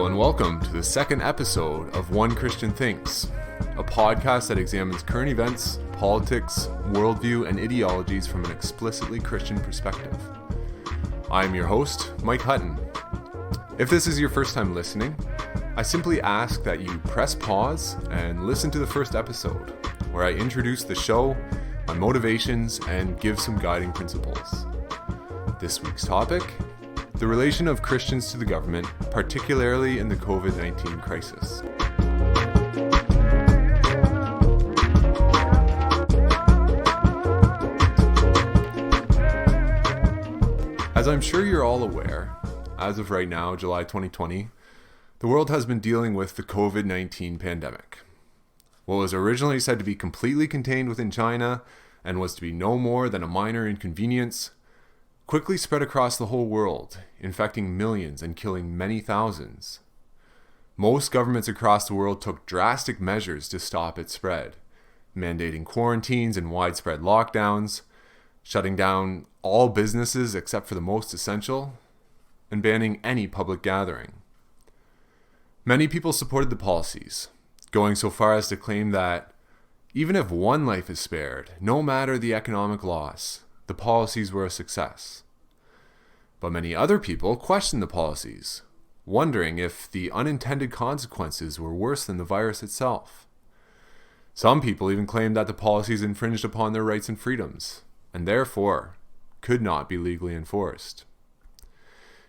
Hello and welcome to the second episode of One Christian Thinks, a podcast that examines current events, politics, worldview, and ideologies from an explicitly Christian perspective. I am your host, Mike Hutton. If this is your first time listening, I simply ask that you press pause and listen to the first episode, where I introduce the show, my motivations, and give some guiding principles. This week's topic: the relation of Christians to the government, particularly in the COVID-19 crisis. As I'm sure you're all aware, as of right now, July 2020, the world has been dealing with the COVID-19 pandemic. What was originally said to be completely contained within China and was to be no more than a minor inconvenience quickly spread across the whole world, infecting millions and killing many thousands. Most governments across the world took drastic measures to stop its spread, mandating quarantines and widespread lockdowns, shutting down all businesses except for the most essential, and banning any public gathering. Many people supported the policies, going so far as to claim that even if one life is spared, no matter the economic loss, the policies were a success. But many other people questioned the policies, wondering if the unintended consequences were worse than the virus itself. Some people even claimed that the policies infringed upon their rights and freedoms, and therefore could not be legally enforced.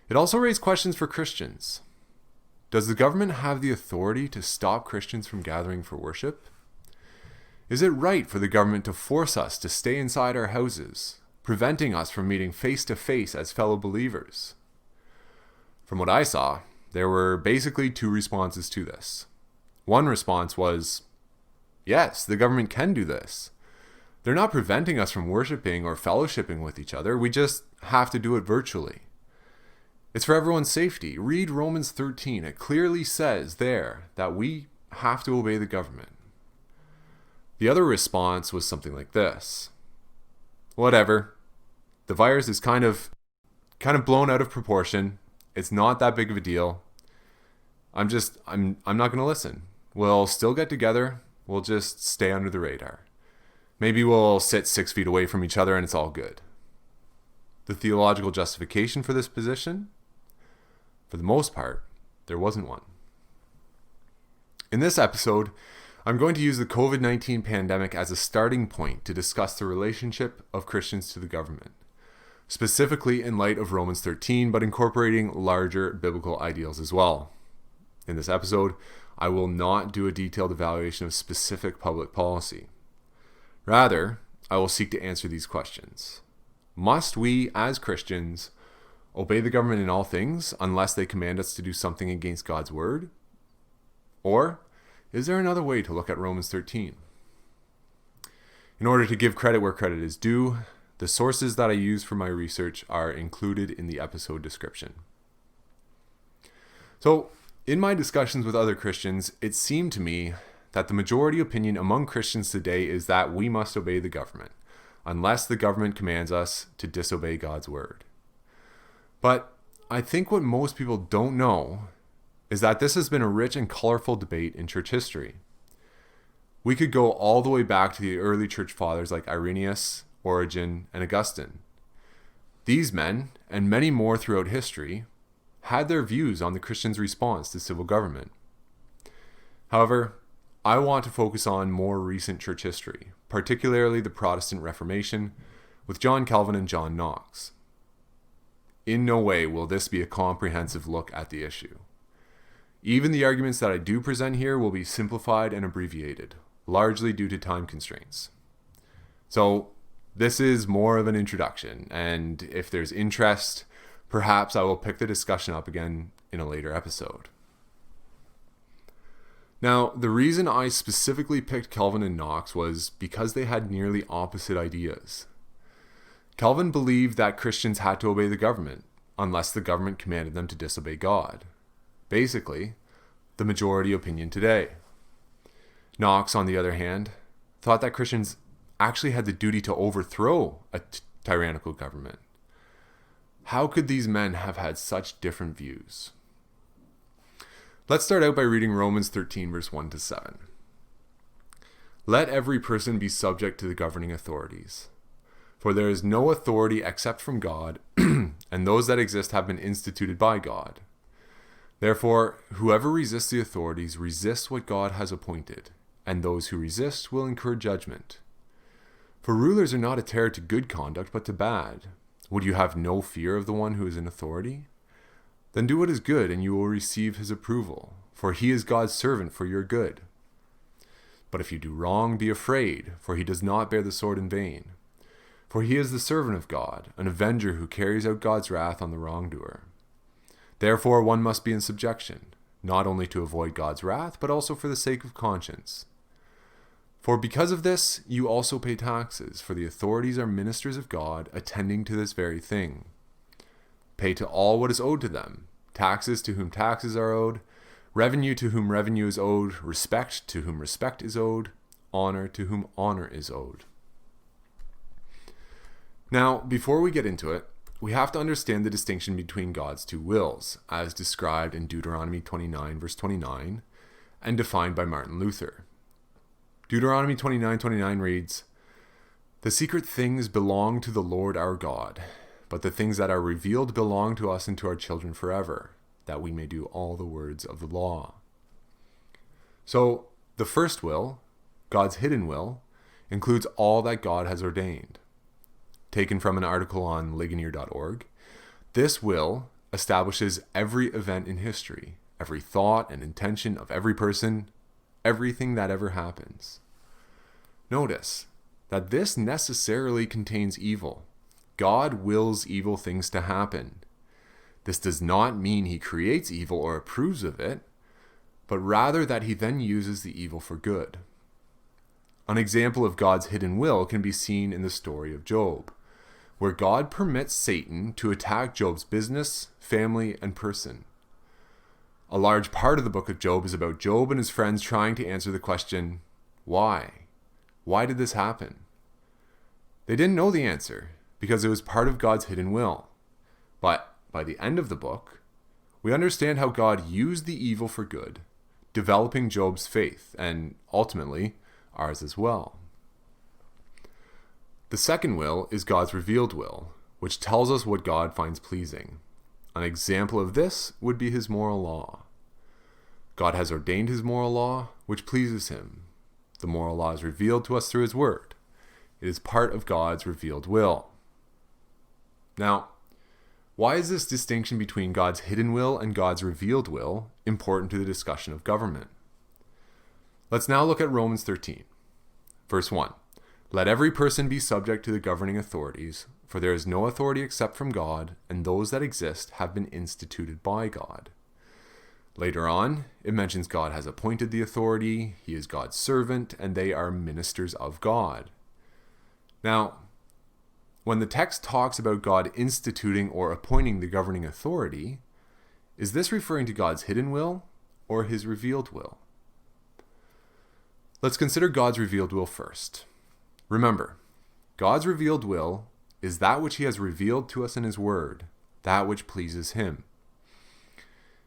It also raised questions for Christians. Does the government have the authority to stop Christians from gathering for worship? Is it right for the government to force us to stay inside our houses, preventing us from meeting face to face as fellow believers? From what I saw, there were basically two responses to this. One response was, yes, the government can do this. They're not preventing us from worshiping or fellowshipping with each other. We just have to do it virtually. It's for everyone's safety. Read Romans 13. It clearly says there that we have to obey the government. The other response was something like this: whatever. The virus is kind of blown out of proportion. It's not that big of a deal. I'm not going to listen. We'll still get together. We'll just stay under the radar. Maybe we'll sit 6 feet away from each other and it's all good. The theological justification for this position? For the most part, there wasn't one. In this episode, I'm going to use the COVID-19 pandemic as a starting point to discuss the relationship of Christians to the government, specifically in light of Romans 13, but incorporating larger biblical ideals as well. In this episode, I will not do a detailed evaluation of specific public policy. Rather, I will seek to answer these questions. Must we, as Christians, obey the government in all things unless they command us to do something against God's word? Or is there another way to look at Romans 13? In order to give credit where credit is due, the sources that I use for my research are included in the episode description. So, in my discussions with other Christians, it seemed to me that the majority opinion among Christians today is that we must obey the government, unless the government commands us to disobey God's word. But I think what most people don't know is that this has been a rich and colorful debate in church history. We could go all the way back to the early church fathers like Irenaeus, Origen, and Augustine. These men, and many more throughout history, had their views on the Christians' response to civil government. However, I want to focus on more recent church history, particularly the Protestant Reformation, with John Calvin and John Knox. In no way will this be a comprehensive look at the issue. Even the arguments that I do present here will be simplified and abbreviated, largely due to time constraints. So, this is more of an introduction, and if there's interest, perhaps I will pick the discussion up again in a later episode. Now, the reason I specifically picked Calvin and Knox was because they had nearly opposite ideas. Calvin believed that Christians had to obey the government, unless the government commanded them to disobey God. Basically, the majority opinion today. Knox, on the other hand, thought that Christians actually had the duty to overthrow a tyrannical government. How could these men have had such different views? Let's start out by reading Romans 13, verse 1 to 7. Let every person be subject to the governing authorities. For there is no authority except from God, and those that exist have been instituted by God. Therefore, whoever resists the authorities resists what God has appointed, and those who resist will incur judgment. For rulers are not a terror to good conduct, but to bad. Would you have no fear of the one who is in authority? Then do what is good, and you will receive his approval, for he is God's servant for your good. But if you do wrong, be afraid, for he does not bear the sword in vain. For he is the servant of God, an avenger who carries out God's wrath on the wrongdoer. Therefore one must be in subjection, not only to avoid God's wrath, but also for the sake of conscience. For because of this, you also pay taxes, for the authorities are ministers of God, attending to this very thing. Pay to all what is owed to them, taxes to whom taxes are owed, revenue to whom revenue is owed, respect to whom respect is owed, honor to whom honor is owed. Now, before we get into it, we have to understand the distinction between God's two wills, as described in Deuteronomy 29, verse 29, and defined by Martin Luther. Deuteronomy 29:29 reads, "The secret things belong to the Lord our God, but the things that are revealed belong to us and to our children forever, that we may do all the words of the law." So, the first will, God's hidden will, includes all that God has ordained. Taken from an article on Ligonier.org, this will establishes every event in history, every thought and intention of every person, everything that ever happens. Notice that this necessarily contains evil. God wills evil things to happen. This does not mean he creates evil or approves of it, but rather that he then uses the evil for good. An example of God's hidden will can be seen in the story of Job, where God permits Satan to attack Job's business, family, and person. A large part of the book of Job is about Job and his friends trying to answer the question, why? Why did this happen? They didn't know the answer, because it was part of God's hidden will. But by the end of the book, we understand how God used the evil for good, developing Job's faith, and ultimately, ours as well. The second will is God's revealed will, which tells us what God finds pleasing. An example of this would be his moral law. God has ordained his moral law, which pleases him. The moral law is revealed to us through his word. It is part of God's revealed will. Now, why is this distinction between God's hidden will and God's revealed will important to the discussion of government? Let's now look at Romans 13. Verse 1. Let every person be subject to the governing authorities, for there is no authority except from God, and those that exist have been instituted by God. Later on, it mentions God has appointed the authority, he is God's servant, and they are ministers of God. Now, when the text talks about God instituting or appointing the governing authority, is this referring to God's hidden will or his revealed will? Let's consider God's revealed will first. Remember, God's revealed will is that which he has revealed to us in his word, that which pleases him.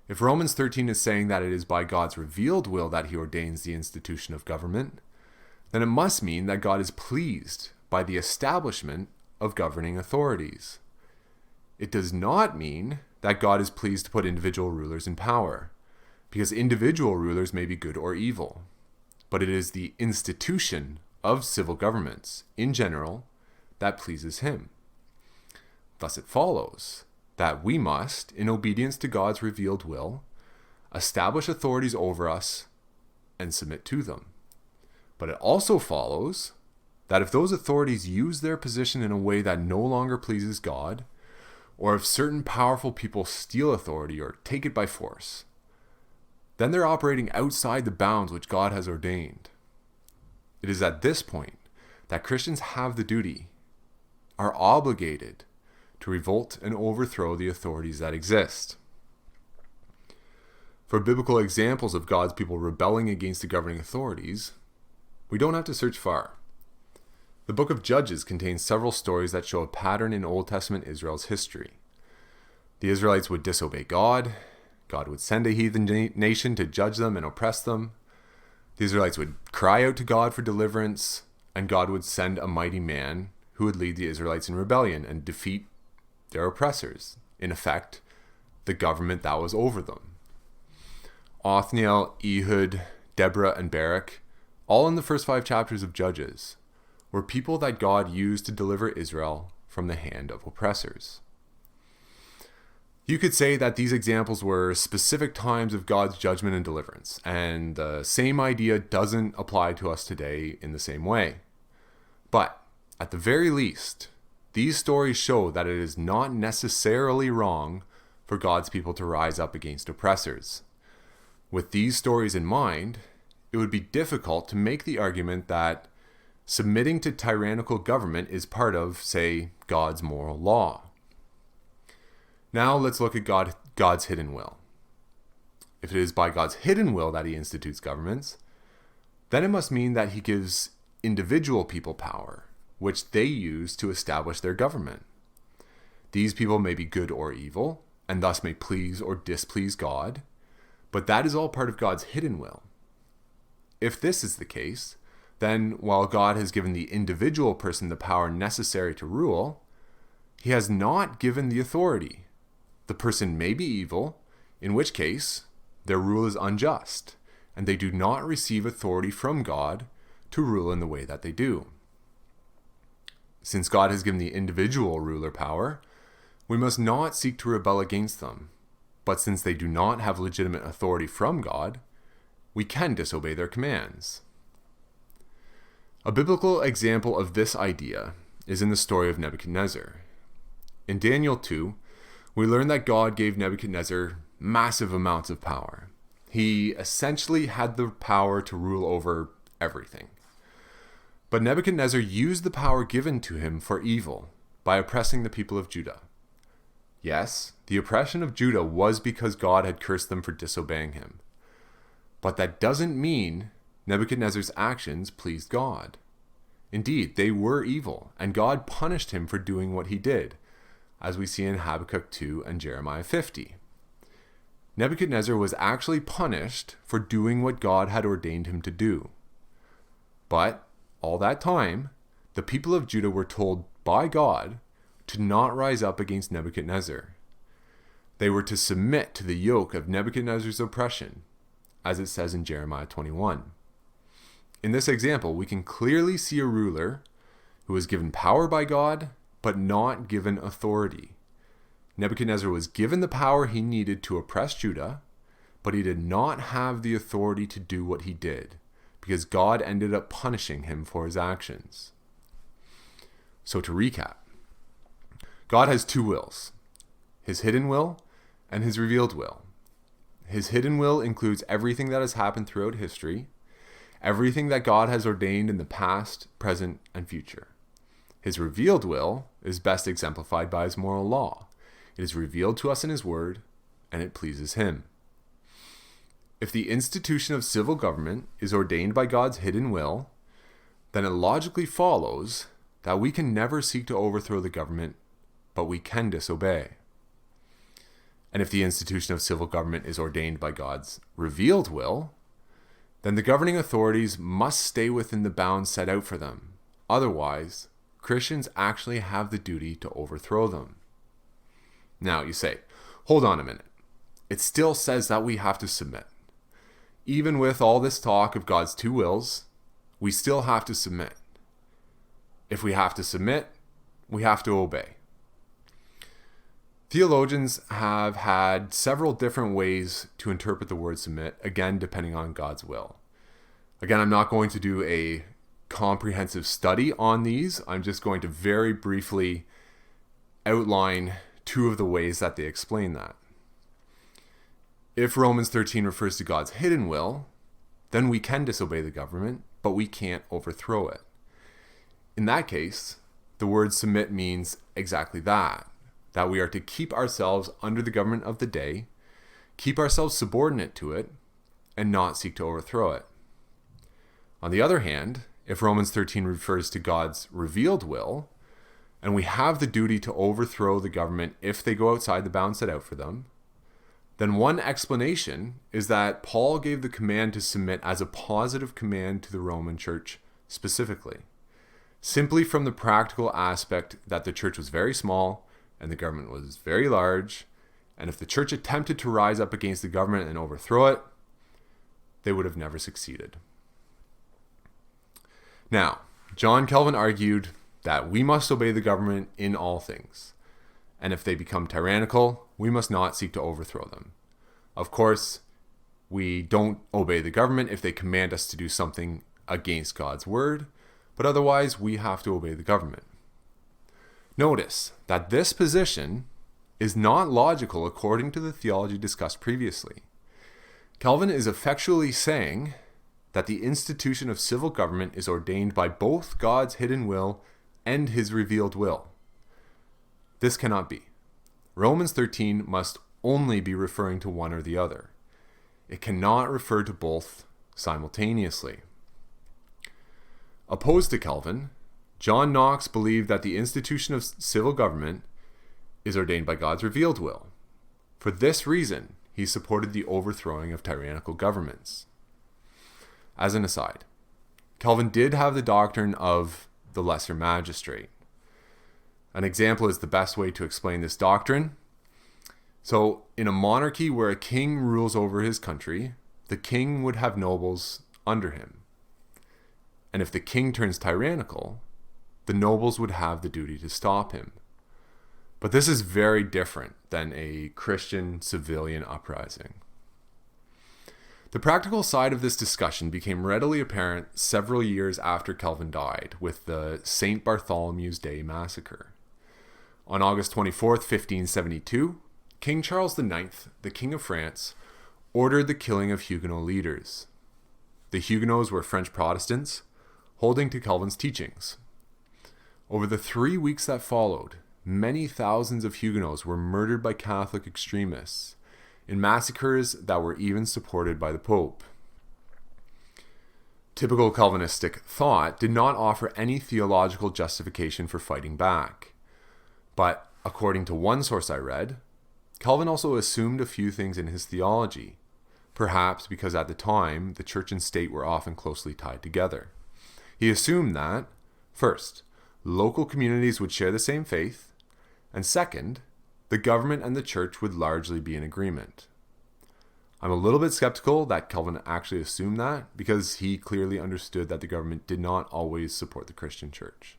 If Romans 13 is saying that it is by God's revealed will that he ordains the institution of government, then it must mean that God is pleased by the establishment of governing authorities. It does not mean that God is pleased to put individual rulers in power, because individual rulers may be good or evil, but it is the institution of civil governments, in general, that pleases him. Thus it follows that we must, in obedience to God's revealed will, establish authorities over us and submit to them. But it also follows that if those authorities use their position in a way that no longer pleases God, or if certain powerful people steal authority or take it by force, then they're operating outside the bounds which God has ordained. It is at this point that Christians have the duty, are obligated to revolt and overthrow the authorities that exist. For biblical examples of God's people rebelling against the governing authorities, we don't have to search far. The book of Judges contains several stories that show a pattern in Old Testament Israel's history. The Israelites would disobey God, God would send a heathen nation to judge them and oppress them. The Israelites would cry out to God for deliverance, and God would send a mighty man who would lead the Israelites in rebellion and defeat their oppressors. In effect, the government that was over them. Othniel, Ehud, Deborah, and Barak, all in the first 5 chapters of Judges, were people that God used to deliver Israel from the hand of oppressors. You could say that these examples were specific times of God's judgment and deliverance, and the same idea doesn't apply to us today in the same way. But, at the very least, these stories show that it is not necessarily wrong for God's people to rise up against oppressors. With these stories in mind, it would be difficult to make the argument that submitting to tyrannical government is part of, say, God's moral law. Now let's look at God's hidden will. If it is by God's hidden will that he institutes governments, then it must mean that he gives individual people power, which they use to establish their government. These people may be good or evil, and thus may please or displease God, but that is all part of God's hidden will. If this is the case, then while God has given the individual person the power necessary to rule, he has not given the authority. The person may be evil, in which case their rule is unjust, and they do not receive authority from God to rule in the way that they do. Since God has given the individual ruler power, we must not seek to rebel against them. But since they do not have legitimate authority from God, we can disobey their commands. A biblical example of this idea is in the story of Nebuchadnezzar. In Daniel 2, we learn that God gave Nebuchadnezzar massive amounts of power. He essentially had the power to rule over everything. But Nebuchadnezzar used the power given to him for evil by oppressing the people of Judah. Yes, the oppression of Judah was because God had cursed them for disobeying him. But that doesn't mean Nebuchadnezzar's actions pleased God. Indeed, they were evil, and God punished him for doing what he did, as we see in Habakkuk 2 and Jeremiah 50. Nebuchadnezzar was actually punished for doing what God had ordained him to do. But, all that time, the people of Judah were told by God to not rise up against Nebuchadnezzar. They were to submit to the yoke of Nebuchadnezzar's oppression, as it says in Jeremiah 21. In this example, we can clearly see a ruler who was given power by God, but not given authority. Nebuchadnezzar was given the power he needed to oppress Judah, but he did not have the authority to do what he did, because God ended up punishing him for his actions. So to recap, God has 2 wills, his hidden will and his revealed will. His hidden will includes everything that has happened throughout history, everything that God has ordained in the past, present, and future. His revealed will is best exemplified by his moral law. It is revealed to us in his word, and it pleases him. If the institution of civil government is ordained by God's hidden will, then it logically follows that we can never seek to overthrow the government, but we can disobey. And if the institution of civil government is ordained by God's revealed will, then the governing authorities must stay within the bounds set out for them. Otherwise, Christians actually have the duty to overthrow them. Now, you say, hold on a minute. It still says that we have to submit. Even with all this talk of God's 2 wills, we still have to submit. If we have to submit, we have to obey. Theologians have had several different ways to interpret the word submit, again, depending on God's will. Again, I'm not going to do a comprehensive study on these. I'm just going to very briefly outline 2 of the ways that they explain that. If Romans 13 refers to God's hidden will, then we can disobey the government, but we can't overthrow it. In that case, the word submit means exactly that we are to keep ourselves under the government of the day, keep ourselves subordinate to it, and not seek to overthrow it. On the other hand, if Romans 13 refers to God's revealed will, and we have the duty to overthrow the government if they go outside the bounds set out for them, then one explanation is that Paul gave the command to submit as a positive command to the Roman church specifically, simply from the practical aspect that the church was very small and the government was very large, and if the church attempted to rise up against the government and overthrow it, they would have never succeeded. Now, John Calvin argued that we must obey the government in all things, and if they become tyrannical, we must not seek to overthrow them. Of course, we don't obey the government if they command us to do something against God's word, but otherwise we have to obey the government. Notice that this position is not logical according to the theology discussed previously. Calvin is effectually saying that the institution of civil government is ordained by both God's hidden will and his revealed will. This cannot be. Romans 13 must only be referring to one or the other. It cannot refer to both simultaneously. Opposed to Calvin, John Knox believed that the institution of civil government is ordained by God's revealed will. For this reason, he supported the overthrowing of tyrannical governments. As an aside, Calvin did have the doctrine of the lesser magistrate. An example is the best way to explain this doctrine. So, in a monarchy where a king rules over his country, the king would have nobles under him. And if the king turns tyrannical, the nobles would have the duty to stop him. But this is very different than a Christian civilian uprising. The practical side of this discussion became readily apparent several years after Calvin died with the St. Bartholomew's Day massacre. On August 24th, 1572, King Charles IX, the King of France, ordered the killing of Huguenot leaders. The Huguenots were French Protestants, holding to Calvin's teachings. Over the 3 weeks that followed, many thousands of Huguenots were murdered by Catholic extremists in massacres that were even supported by the Pope. Typical Calvinistic thought did not offer any theological justification for fighting back. But according to one source I read, Calvin also assumed a few things in his theology, perhaps because at the time the church and state were often closely tied together. He assumed that, first, local communities would share the same faith, and second, the government and the church would largely be in agreement. I'm a little bit skeptical that Calvin actually assumed that, because he clearly understood that the government did not always support the Christian church.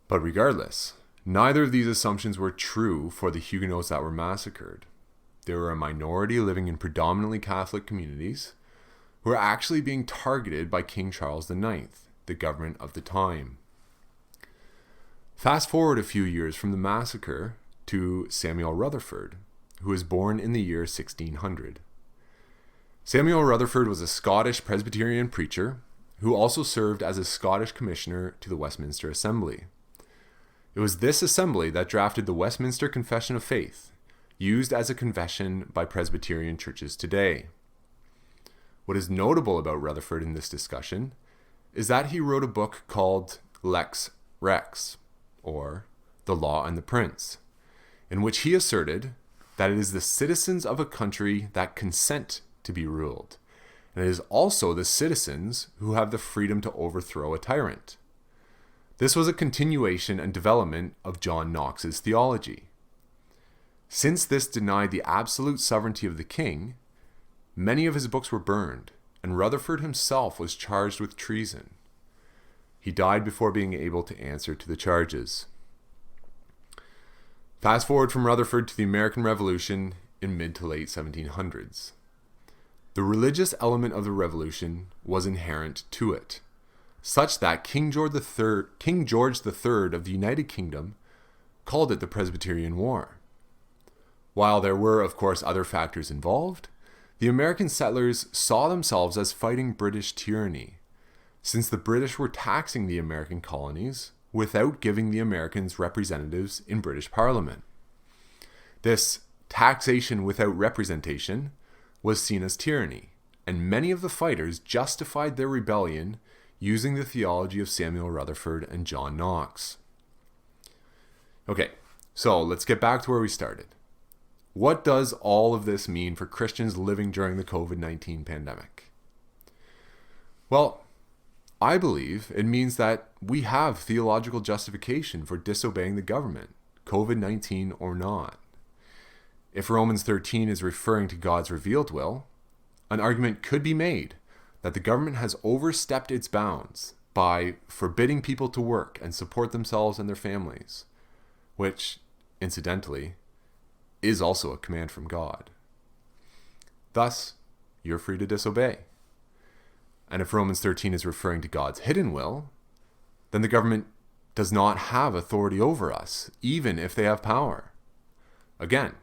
But regardless, neither of these assumptions were true for the Huguenots that were massacred. They were a minority living in predominantly Catholic communities who were actually being targeted by King Charles IX, the government of the time. Fast forward a few years from the massacre to Samuel Rutherford, who was born in the year 1600. Samuel Rutherford was a Scottish Presbyterian preacher who also served as a Scottish commissioner to the Westminster Assembly. It was this assembly that drafted the Westminster Confession of Faith, used as a confession by Presbyterian churches today. What is notable about Rutherford in this discussion is that he wrote a book called Lex Rex, or The Law and the Prince, in which he asserted that it is the citizens of a country that consent to be ruled, and it is also the citizens who have the freedom to overthrow a tyrant. This was a continuation and development of John Knox's theology. Since this denied the absolute sovereignty of the king, many of his books were burned, and Rutherford himself was charged with treason. He died before being able to answer to the charges. Fast forward from Rutherford to the American Revolution in mid to late 1700s. The religious element of the revolution was inherent to it, such that King George III of the United Kingdom called it the Presbyterian War. While there were, of course, other factors involved, the American settlers saw themselves as fighting British tyranny, since the British were taxing the American colonies without giving the Americans representatives in British Parliament. This taxation without representation was seen as tyranny, and many of the fighters justified their rebellion using the theology of Samuel Rutherford and John Knox. Okay, so let's get back to where we started. what does all of this mean for Christians living during the COVID-19 pandemic? Well, I believe it means that we have theological justification for disobeying the government, COVID-19 or not. If Romans 13 is referring to God's revealed will, an argument could be made that the government has overstepped its bounds by forbidding people to work and support themselves and their families, which, incidentally, is also a command from God. Thus, you're free to disobey. And if Romans 13 is referring to God's hidden will, then the government does not have authority over us, even if they have power. Again,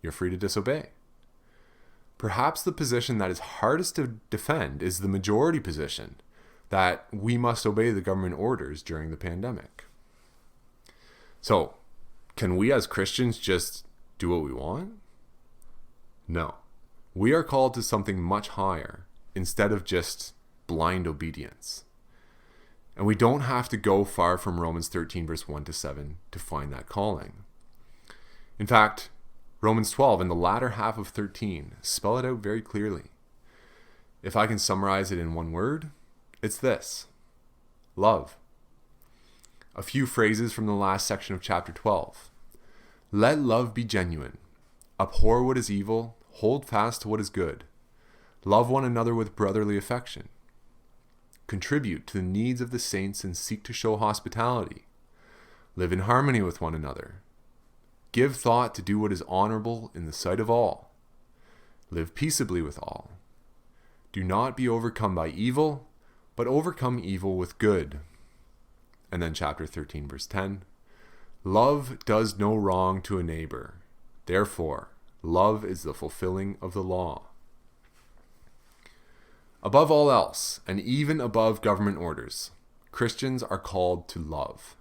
you're free to disobey. Perhaps the position that is hardest to defend is the majority position, that we must obey the government orders during the pandemic. So, can we as Christians just do what we want? No. We are called to something much higher instead of just blind obedience. And we don't have to go far from Romans 13 verse 1 to 7 to find that calling. In fact, Romans 12 and the latter half of 13 spell it out very clearly. If I can summarize it in one word, it's this: love. A few phrases from the last section of chapter 12. Let love be genuine. Abhor what is evil. Hold fast to what is good. Love one another with brotherly affection. Contribute to the needs of the saints and seek to show hospitality. Live in harmony with one another. Give thought to do what is honorable in the sight of all. Live peaceably with all. Do not be overcome by evil, but overcome evil with good. And then chapter 13, verse 10. Love does no wrong to a neighbor. Therefore, love is the fulfilling of the law. Above all else, and even above government orders, Christians are called to love.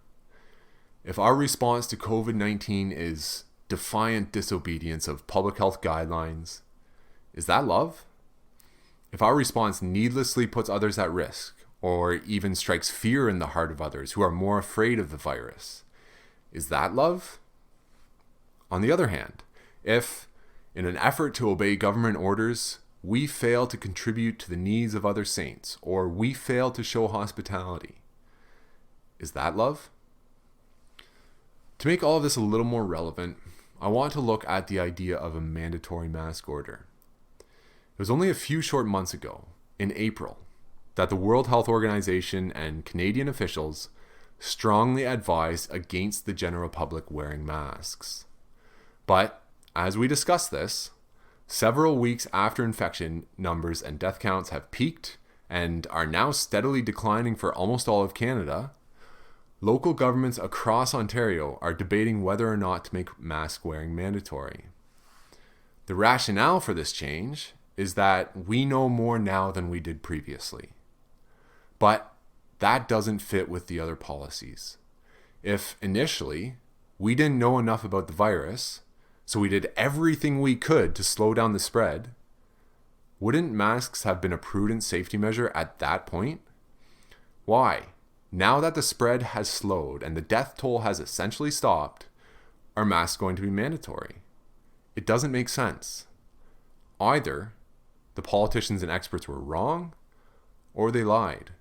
If our response to COVID-19 is defiant disobedience of public health guidelines, is that love? If our response needlessly puts others at risk, or even strikes fear in the heart of others who are more afraid of the virus, is that love? On the other hand, if, in an effort to obey government orders, we fail to contribute to the needs of other saints, or we fail to show hospitality, is that love? To make all of this a little more relevant, I want to look at the idea of a mandatory mask order. It was only a few short months ago, in April, that the World Health Organization and Canadian officials strongly advised against the general public wearing masks. But, as we discuss this, several weeks after infection numbers and death counts have peaked and are now steadily declining for almost all of Canada, local governments across Ontario are debating whether or not to make mask wearing mandatory. The rationale for this change is that we know more now than we did previously. But that doesn't fit with the other policies. If initially we didn't know enough about the virus, so we did everything we could to slow down the spread, wouldn't masks have been a prudent safety measure at that point? Why? Now that the spread has slowed and the death toll has essentially stopped, are masks going to be mandatory? It doesn't make sense. Either the politicians and experts were wrong, or they lied.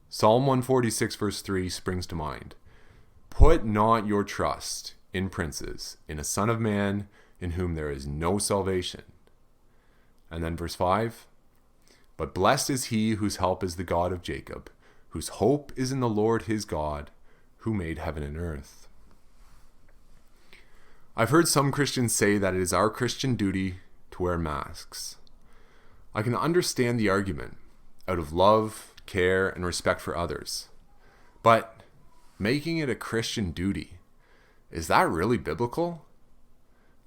Psalm 146 verse 3 springs to mind. Put not your trust in princes, in a son of man in whom there is no salvation. And then verse 5. But blessed is he whose help is the God of Jacob, whose hope is in the Lord his God, who made heaven and earth. I've heard some Christians say that it is our Christian duty to wear masks. I can understand the argument out of love, care, and respect for others. But making it a Christian duty, is that really biblical?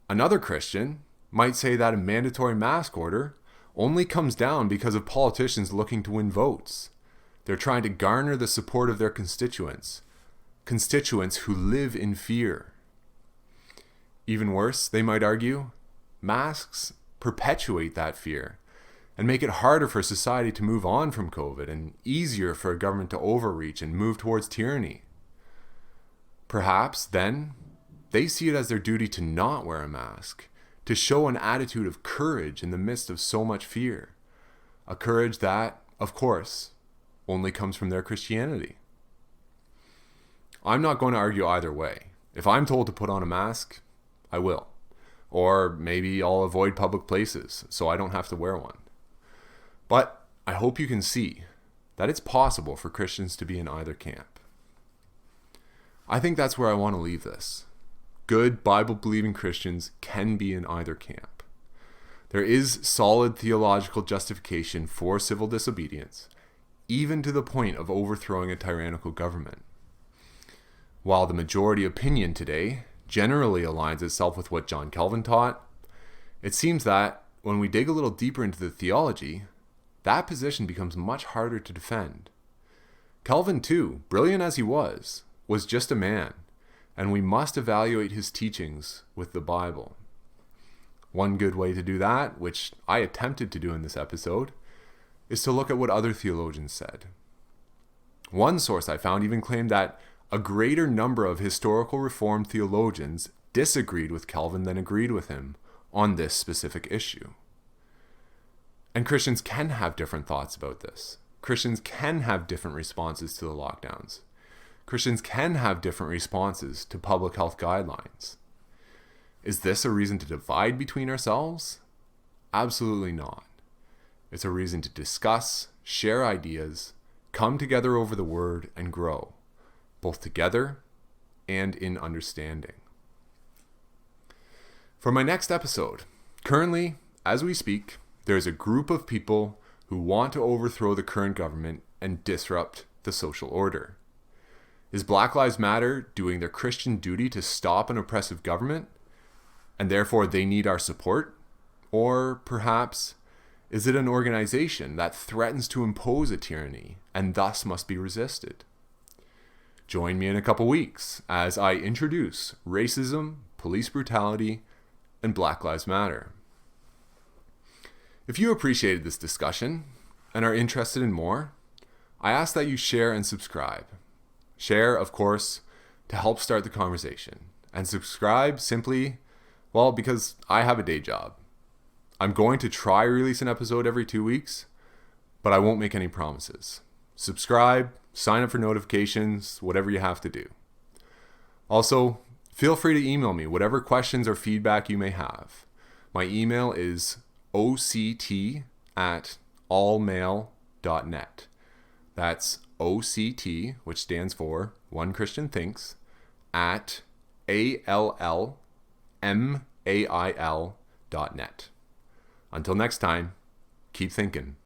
Another Christian might say that a mandatory mask order only comes down because of politicians looking to win votes. They're trying to garner the support of their constituents who live in fear. Even worse, they might argue, masks perpetuate that fear and make it harder for society to move on from COVID and easier for a government to overreach and move towards tyranny. Perhaps, then, They see it as their duty to not wear a mask, to show an attitude of courage in the midst of so much fear. A courage that, of course, only comes from their Christianity. I'm not going to argue either way. If I'm told to put on a mask, I will. Or maybe I'll avoid public places so I don't have to wear one. But I hope you can see that it's possible for Christians to be in either camp. I think that's where I want to leave this. Good Bible-believing Christians can be in either camp. There is solid theological justification for civil disobedience, even to the point of overthrowing a tyrannical government. While the majority opinion today generally aligns itself with what John Calvin taught, it seems that when we dig a little deeper into the theology, that position becomes much harder to defend. Calvin, too, brilliant as he was just a man, and we must evaluate his teachings with the Bible. One good way to do that, which I attempted to do in this episode, is to look at what other theologians said. One source I found even claimed that a greater number of historical Reformed theologians disagreed with Calvin than agreed with him on this specific issue. And Christians can have different thoughts about this. Christians can have different responses to the lockdowns. Christians can have different responses to public health guidelines. Is this a reason to divide between ourselves? Absolutely not. It's a reason to discuss, share ideas, come together over the word, and grow, both together and in understanding. For my next episode, currently, as we speak, there's a group of people who want to overthrow the current government and disrupt the social order. Is Black Lives Matter doing their Christian duty to stop an oppressive government, and therefore they need our support? Or perhaps, is it an organization that threatens to impose a tyranny and thus must be resisted? Join me in a couple weeks as I introduce racism, police brutality, and Black Lives Matter. If you appreciated this discussion and are interested in more, I ask that you share and subscribe. Share, of course, to help start the conversation. And subscribe simply, well, because I have a day job. I'm going to try release an episode every 2 weeks, but I won't make any promises. Subscribe, sign up for notifications, whatever you have to do. Also, feel free to email me whatever questions or feedback you may have. My email is oct@allmail.net. That's OCT, which stands for One Christian Thinks, at ALLMAIL.net. Until next time, keep thinking.